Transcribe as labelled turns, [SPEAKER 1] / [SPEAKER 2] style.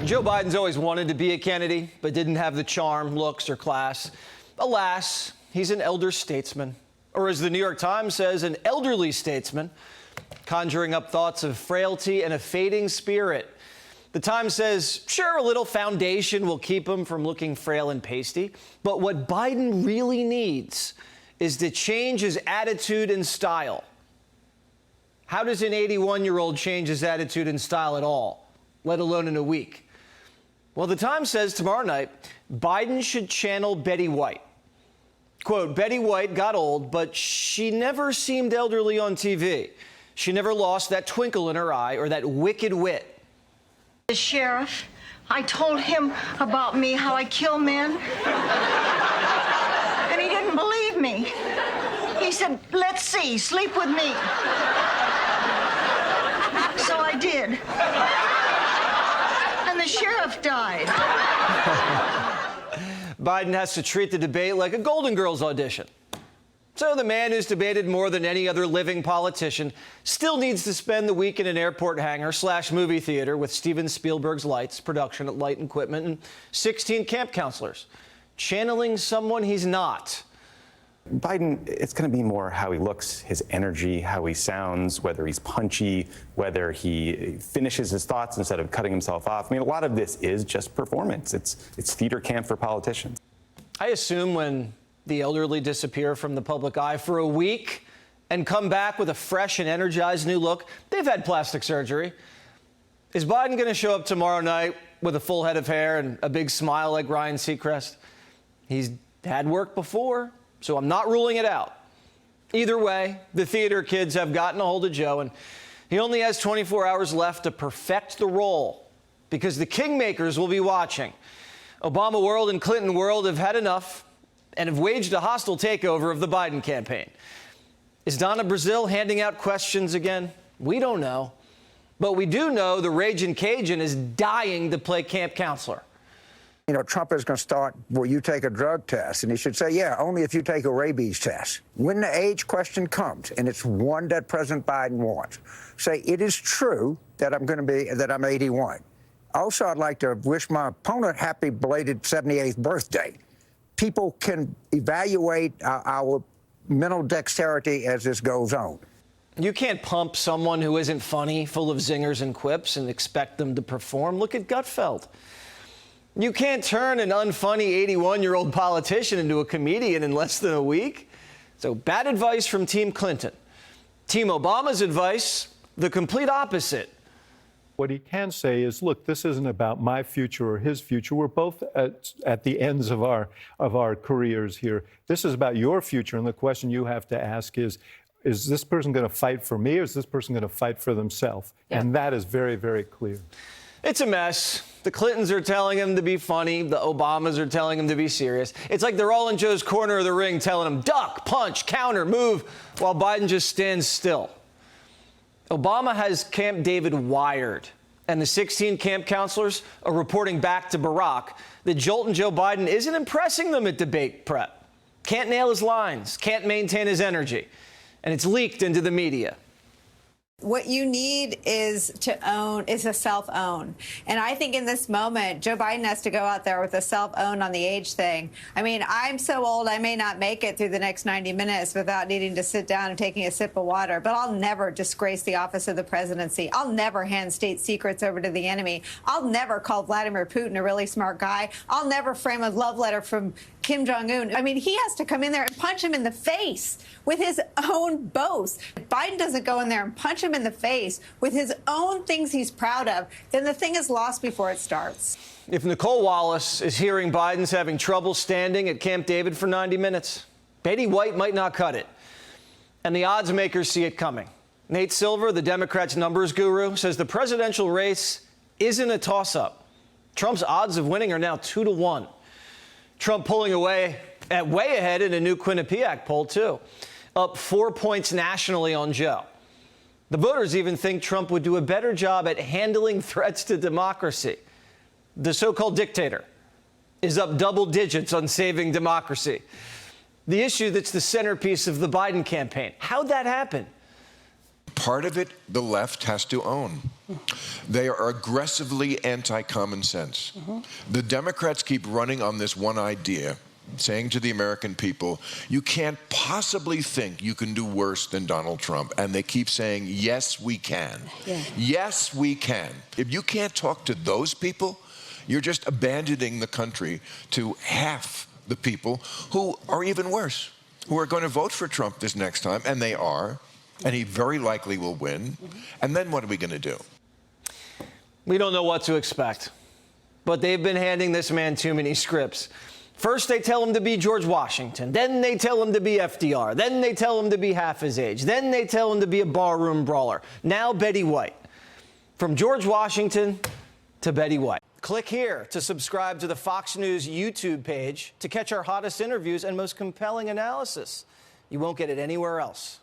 [SPEAKER 1] Joe Biden's always wanted to be a Kennedy, but didn't have the charm, looks, or class. Alas, he's an elder statesman, or as the New York Times says, an elderly statesman, conjuring up thoughts of frailty and a fading spirit. The Times says, sure, a little foundation will keep him from looking frail and pasty, but what Biden really needs is to change his attitude and style. How does an 81-year-old change his attitude and style at all, let alone in a week? Well, the Times says tomorrow night, Biden should channel Betty White. Quote, Betty White got old, but she never seemed elderly on TV. She never lost that twinkle in her eye or that wicked wit.
[SPEAKER 2] The sheriff, I told him about me, how I kill men. And he didn't believe me. He said, let's see, sleep with me. So I did. And the sheriff died.
[SPEAKER 1] Biden has to treat the debate like a Golden Girls audition. So the man who's debated more than any other living politician still needs to spend the week in an airport hangar / movie theater with Steven Spielberg's lights, production at Light Equipment, and 16 camp counselors, channeling someone he's not.
[SPEAKER 3] Biden, it's going to be more how he looks, his energy, how he sounds, whether he's punchy, whether he finishes his thoughts instead of cutting himself off. I mean, a lot of this is just performance. It's theater camp for politicians.
[SPEAKER 1] I assume when the elderly disappear from the public eye for a week and come back with a fresh and energized new look, they've had plastic surgery. Is Biden going to show up tomorrow night with a full head of hair and a big smile like Ryan Seacrest? He's had work before, so I'm not ruling it out. Either way, the theater kids have gotten a hold of Joe, and he only has 24 hours left to perfect the role because the kingmakers will be watching. Obama world and Clinton world have had enough and have waged a hostile takeover of the Biden campaign. Is Donna Brazile handing out questions again? We don't know. But we do know the Ragin' Cajun is dying to play camp counselor.
[SPEAKER 4] You know, Trump is going to start where you take a drug test, and he should say, yeah, only if you take a rabies test. When the age question comes, and it's one that President Biden wants, say, it is true that I'm 81. Also, I'd like to wish my opponent happy belated 78th birthday. People can evaluate our mental dexterity as this goes on.
[SPEAKER 1] You can't pump someone who isn't funny, full of zingers and quips, and expect them to perform. Look at Gutfeld. You can't turn an unfunny 81-year-old politician into a comedian in less than a week. So bad advice from Team Clinton. Team Obama's advice, the complete opposite.
[SPEAKER 5] What he can say is, look, this isn't about my future or his future. We're both at the ends of our careers here. This is about your future, and the question you have to ask is this person going to fight for me, or is this person going to fight for themselves? Yeah. And that is very, very clear.
[SPEAKER 1] It's a mess. The Clintons are telling him to be funny. The Obamas are telling him to be serious. It's like they're all in Joe's corner of the ring telling him, duck, punch, counter, move, while Biden just stands still. Obama has Camp David wired, and the 16 camp counselors are reporting back to Barack that Joltin' Joe Biden isn't impressing them at debate prep. Can't nail his lines, can't maintain his energy, and it's leaked into the media.
[SPEAKER 6] What you need is a self-own. And I think in this moment, Joe Biden has to go out there with a self-own on the age thing. I mean, I'm so old I may not make it through the next 90 minutes without needing to sit down and taking a sip of water, but I'll never disgrace the office of the presidency. I'll never hand state secrets over to the enemy. I'll never call Vladimir Putin a really smart guy. I'll never frame a love letter from Kim Jong-un. I mean, he has to come in there and punch him in the face with his own boast. If Biden doesn't go in there and punch him in the face with his own things he's proud of, then the thing is lost before it starts.
[SPEAKER 1] If Nicole Wallace is hearing Biden's having trouble standing at Camp David for 90 minutes, Betty White might not cut it. And the odds makers see it coming. Nate Silver, the Democrats' numbers guru, says the presidential race isn't a toss-up. Trump's odds of winning are now 2-1. Trump pulling away at way ahead in a new Quinnipiac poll, too, up 4 points nationally on Joe. The voters even think Trump would do a better job at handling threats to democracy. The so-called dictator is up double digits on saving democracy. The issue that's the centerpiece of the Biden campaign. How'd that happen?
[SPEAKER 7] part of it the left has to own. They are aggressively anti-common sense. The Democrats keep running on this one idea, saying to the American people, you can't possibly think you can do worse than Donald Trump. And they keep saying, yes, we can. Yeah. Yes, we can. If you can't talk to those people, you're just abandoning the country to half the people who are even worse, who are going to vote for Trump this next time, and they are, and he very likely will win. And then what are we going to do?
[SPEAKER 1] We don't know what to expect, but they've been handing this man too many scripts. First, they tell him to be George Washington. Then they tell him to be FDR. Then they tell him to be half his age. Then they tell him to be a barroom brawler. Now Betty White. From George Washington to Betty White. Click here to subscribe to the Fox News YouTube page to catch our hottest interviews and most compelling analysis. You won't get it anywhere else.